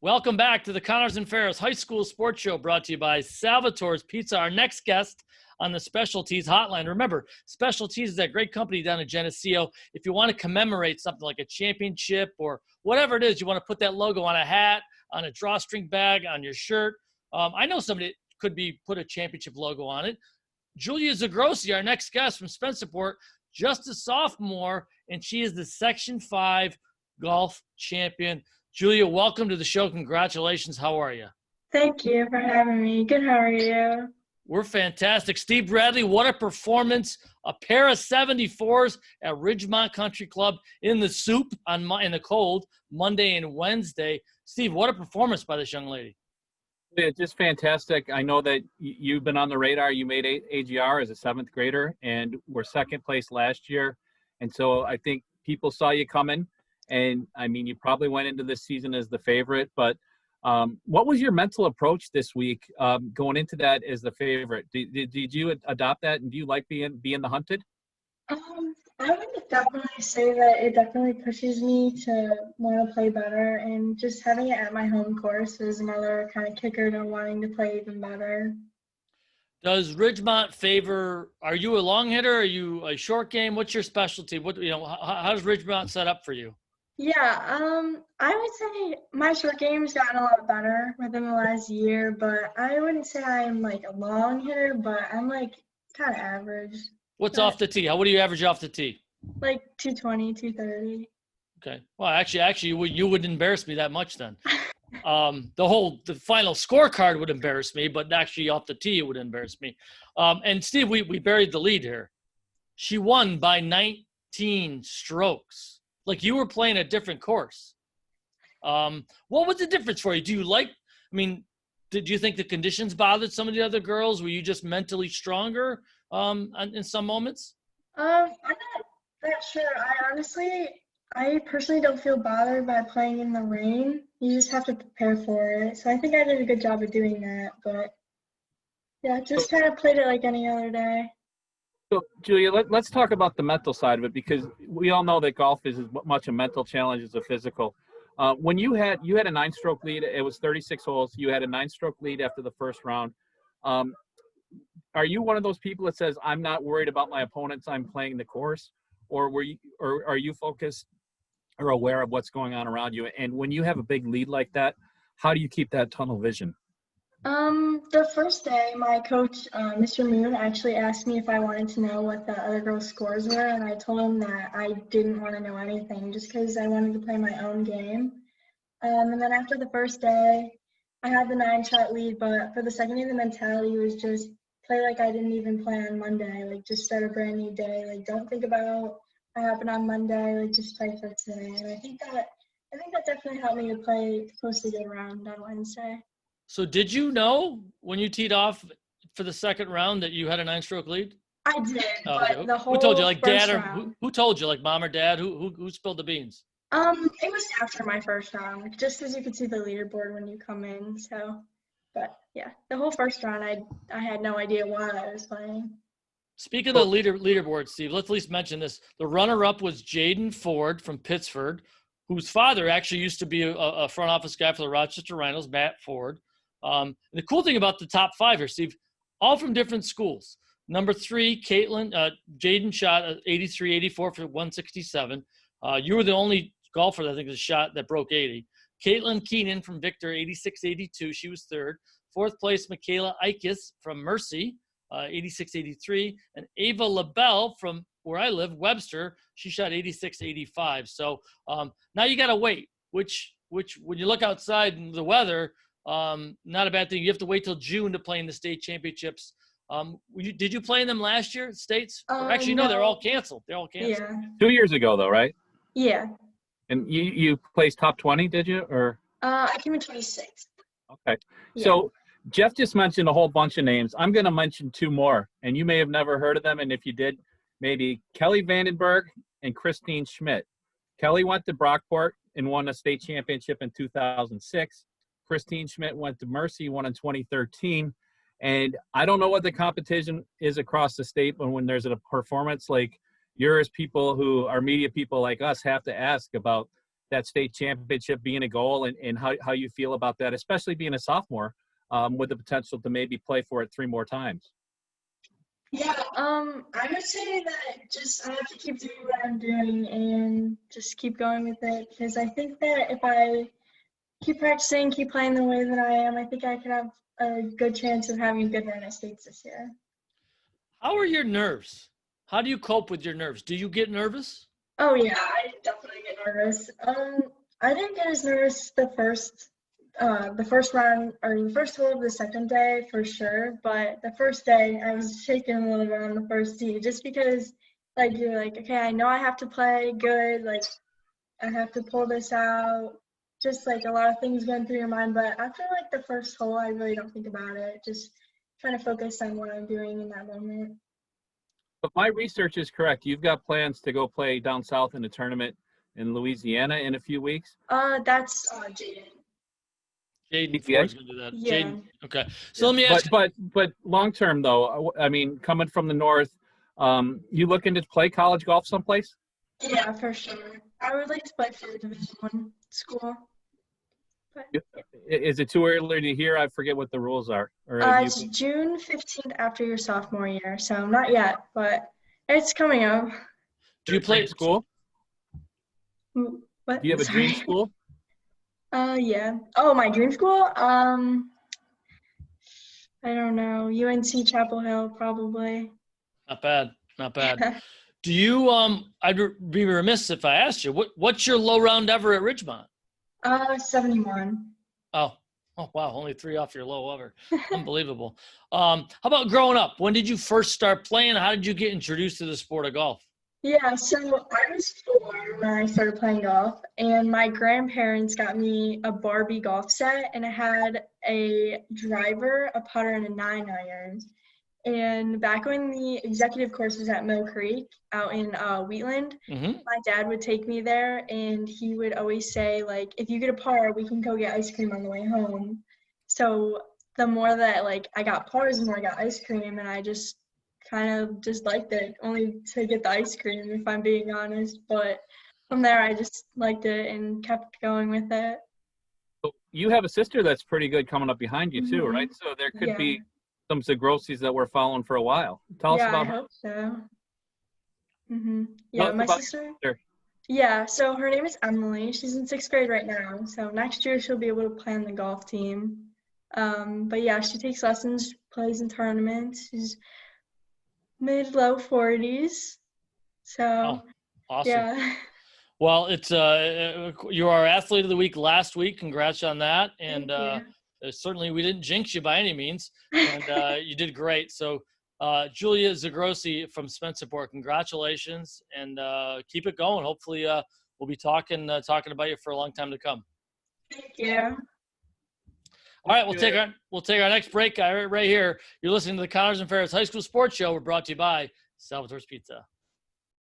Welcome back to the Connors and Ferris High School Sports Show, brought to you by Salvatore's Pizza. Our next guest on the Specialties Hotline. Remember, Specialties is that great company down in Geneseo. If you want to commemorate something like a championship or whatever it is, you want to put that logo on a hat, on a drawstring bag, on your shirt. I know somebody could put a championship logo on it. Julia Zigrossi, our next guest from Spencerport, just a sophomore, and she is the Section 5 golf champion. Julia, welcome to the show. Congratulations. How are you? Thank you for having me. Good. How are you? We're fantastic. Steve Bradley, what a performance. A pair of 74s at Ridgemont Country Club in the soup in the cold Monday and Wednesday. Steve, what a performance by this young lady. Yeah, just fantastic. I know that you've been on the radar. You made AGR as a 7th grader and were 2nd place last year. And so I think people saw you coming. And, I mean, you probably went into this season as the favorite. But what was your mental approach this week going into that as the favorite? Did you adopt that, and do you like being the hunted? I would definitely say that it definitely pushes me to want to play better. And just having it at my home course is another kind of kicker to wanting to play even better. Does Ridgemont favor – are you a long hitter? Are you a short game? What's your specialty? How does Ridgemont set up for you? Yeah, I would say my short game's gotten a lot better within the last year, but I wouldn't say I'm like a long hitter, but I'm like kind of average. What's off the tee? What do you average off the tee? Like 220, 230. Okay. Well, actually, you wouldn't embarrass me that much then. The final scorecard would embarrass me, but actually off the tee it would embarrass me. And Steve, we buried the lead here. She won by 19 strokes. Like, you were playing a different course. What was the difference for you? Did you think the conditions bothered some of the other girls? Were you just mentally stronger in some moments? I'm not that sure. I personally don't feel bothered by playing in the rain. You just have to prepare for it. So I think I did a good job of doing that. But, yeah, just kind of played it like any other day. So, Julia, let's talk about the mental side of it, because we all know that golf is as much a mental challenge as a physical. When you had a 9-stroke lead, it was 36 holes. You had a 9-stroke lead after the first round. Are you one of those people that says, I'm not worried about my opponents, I'm playing the course? Or are you focused or aware of what's going on around you? And when you have a big lead like that, how do you keep that tunnel vision? The first day, my coach, Mr. Moon, actually asked me if I wanted to know what the other girls' scores were, and I told him that I didn't want to know anything just because I wanted to play my own game. And then after the first day, I had the 9-shot lead, but for the second day, the mentality was just play like I didn't even play on Monday, like just start a brand new day, like don't think about what happened on Monday, like just play for today. And I think that definitely helped me to post a good round on Wednesday. So did you know when you teed off for the second round that you had a 9-stroke lead? I did, but the whole who told you, like dad, or round, who told you, like mom or dad? Who spilled the beans? It was after my first round, just because you could see the leaderboard when you come in. So, but yeah, the whole first round, I had no idea why I was playing. Speaking of the leaderboard, Steve, let's at least mention this. The runner-up was Jaden Ford from Pittsford, whose father actually used to be a front office guy for the Rochester Rhinos, Matt Ford. The cool thing about the top 5 here, Steve, all from different schools. Number 3, Jaden shot 83-84 for 167. You were the only golfer that I think was shot that broke 80. Caitlin Keenan from Victor, 86-82. She was 3rd. 4th place, Michaela Ikes from Mercy, 86-83. And Ava LaBelle from where I live, Webster, she shot 86-85. So now you got to wait, which when you look outside in the weather, not a bad thing. You have to wait till June to play in the state championships. Did you play in them last year, states? Actually, no, they're all canceled. They're all canceled. Yeah. 2 years ago, though, right? Yeah. And you placed top 20, did you? Or I came in 26th. Okay. Yeah. So Jeff just mentioned a whole bunch of names. I'm going to mention 2 more, and you may have never heard of them. And if you did, maybe Kelly Vandenberg and Christine Schmidt. Kelly went to Brockport and won a state championship in 2006. Christine Schmidt went to Mercy, won in 2013. And I don't know what the competition is across the state, but when there's a performance like yours, people who are media people like us have to ask about that state championship being a goal, and how you feel about that, especially being a sophomore with the potential to maybe play for it 3 more times. Yeah, I would say that just I have to keep doing what I'm doing and just keep going with it, because I think that if I keep practicing, keep playing the way that I am, I think I could have a good chance of having a good run at states this year. How are your nerves? How do you cope with your nerves? Do you get nervous? Oh yeah, I definitely get nervous. I didn't get as nervous the first round or the first hole of the second day for sure, but the first day I was shaking a little bit on the first tee, just because like you're like, okay, I know I have to play good, like I have to pull this out, just like a lot of things going through your mind. But after like the first hole, I really don't think about it, just trying to focus on what I'm doing in that moment. If my research is correct, you've got plans to go play down south in a tournament in Louisiana in a few weeks. That's Jaden. Jaden Yeah. Ford's going to do that. Yeah. Jaden, okay. So let me ask but long term though, I mean, coming from the north, you looking to play college golf someplace? Yeah, for sure. I would like to play for a Division I school. But, Is it too early to hear? I forget what the rules are. Or it's June 15th after your sophomore year, so not yet, but it's coming up. do you play school? What? Do you have a dream Sorry. school? Yeah. Oh, my dream school? I don't know. UNC Chapel Hill, probably. Not bad. Not bad. Do you, I'd be remiss if I asked you, what's your low round ever at Ridgemont? 71. Oh, wow. Only 3 off your low ever. Unbelievable. How about growing up? When did you first start playing? How did you get introduced to the sport of golf? Yeah, so I was 4 when I started playing golf, and my grandparents got me a Barbie golf set, and it had a driver, a putter, and a 9-iron. And back when the executive course was at Mill Creek out in Wheatland, my dad would take me there, and he would always say, like, if you get a par, we can go get ice cream on the way home. So the more that, like, I got pars, the more I got ice cream, and I just kind of just liked it, only to get the ice cream, if I'm being honest. But from there, I just liked it and kept going with it. You have a sister that's pretty good coming up behind you too, right? So there could be some Zigrossis that we're following for a while. Tell us about I hope so. Tell us My about sister. your sister. Yeah, so her name is Emily. She's in 6th grade right now. So next year she'll be able to play on the golf team. But yeah, she takes lessons, plays in tournaments. She's mid-low 40s. So awesome. yeah. Well, it's you are our athlete of the week last week. Congrats on that. And certainly we didn't jinx you by any means. And you did great. So Julia Zigrossi from Spencerport, congratulations, and keep it going. Hopefully we'll be talking about you for a long time to come. Thank you. All right, we'll take our next break right here. You're listening to the Connors and Ferris High School Sports Show. We're brought to you by Salvatore's Pizza.